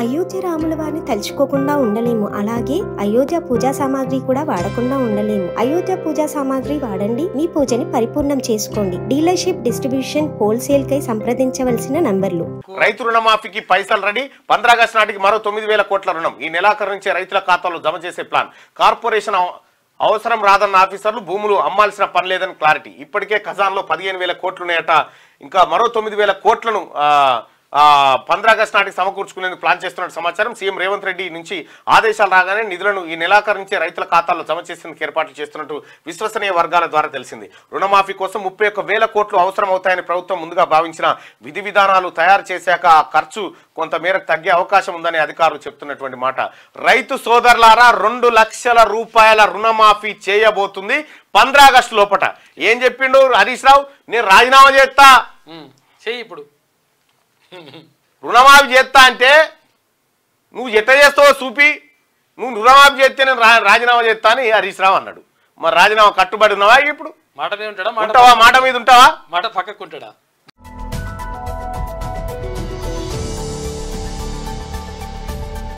అయోధ్య రాముల వారిని తలుచుకోకుండా ఉండలేము. అలాగే అయోధ్య పూజా సామాగ్రి కూడా వాడకుండా ఉండలేము. అయోధ్య పూజా సామాగ్రి వాడండి, మీ పూజని పరిపూర్ణం చేసుకోండి. డీలర్షిప్, డిస్ట్రిబ్యూషన్, హోల్సేల్ కై సంప్రదించవలసిన నంబర్లు. రైతు రుణమాఫీకి పైసలు రెడీ. 15 ఆగస్టు నాటికి మరో 9,000 కోట్ల రుణం ఈ నెలాఖరు నుంచే రైతుల ఖాతాలో జమ చేసే ప్లాన్. కార్పొరేషన్ అవసరం రాదన్న ఆఫీసర్లు భూములు అమ్మాల్సిన పని లేదని క్లారిటీ. ఇప్పటికే ఖజాన్లో 15,000 కోట్లున్నాయట. ఇంకా మరో 9,000 కోట్లను 15 ఆగస్టు నాటికి సమకూర్చుకునేందుకు ప్లాన్ చేస్తున్న సమాచారం. సీఎం రేవంత్ రెడ్డి నుంచి ఆదేశాలు రాగానే నిధులను ఈ నెలాఖరు నుంచే రైతుల ఖాతాల్లో జమ చేసేందుకు ఏర్పాట్లు చేస్తున్నట్టు విశ్వసనీయ వర్గాల ద్వారా తెలిసింది. రుణమాఫీ కోసం 31,000 కోట్లు అవసరం అవుతాయని ప్రభుత్వం ముందుగా భావించిన విధి విధానాలు తయారు చేశాక ఆ ఖర్చు కొంత మేరకు తగ్గే అవకాశం ఉందని అధికారులు చెప్తున్నటువంటి మాట. రైతు సోదరులారా, 2 లక్షల రూపాయల రుణమాఫీ చేయబోతుంది 15 ఆగస్టు లోపట. ఏం చెప్పిండు హరీష్ రావు? నేను రాజీనామా చేస్తా చెయ్యి, ఇప్పుడు రుణమాఫీ చేస్తా అంటే నువ్వు ఎట్ట చేస్తావో చూపి, నువ్వు రుణమాఫీ చేస్తే నేను రాజీనామా చేస్తా అని హరీష్ రావు అన్నాడు. మరి రాజీనామా కట్టుబడి ఉన్నావా? ఇప్పుడు మాట మీద ఉంటాడా? మాట మీద ఉంటావా? మాట పక్కకు ఉంటాడా?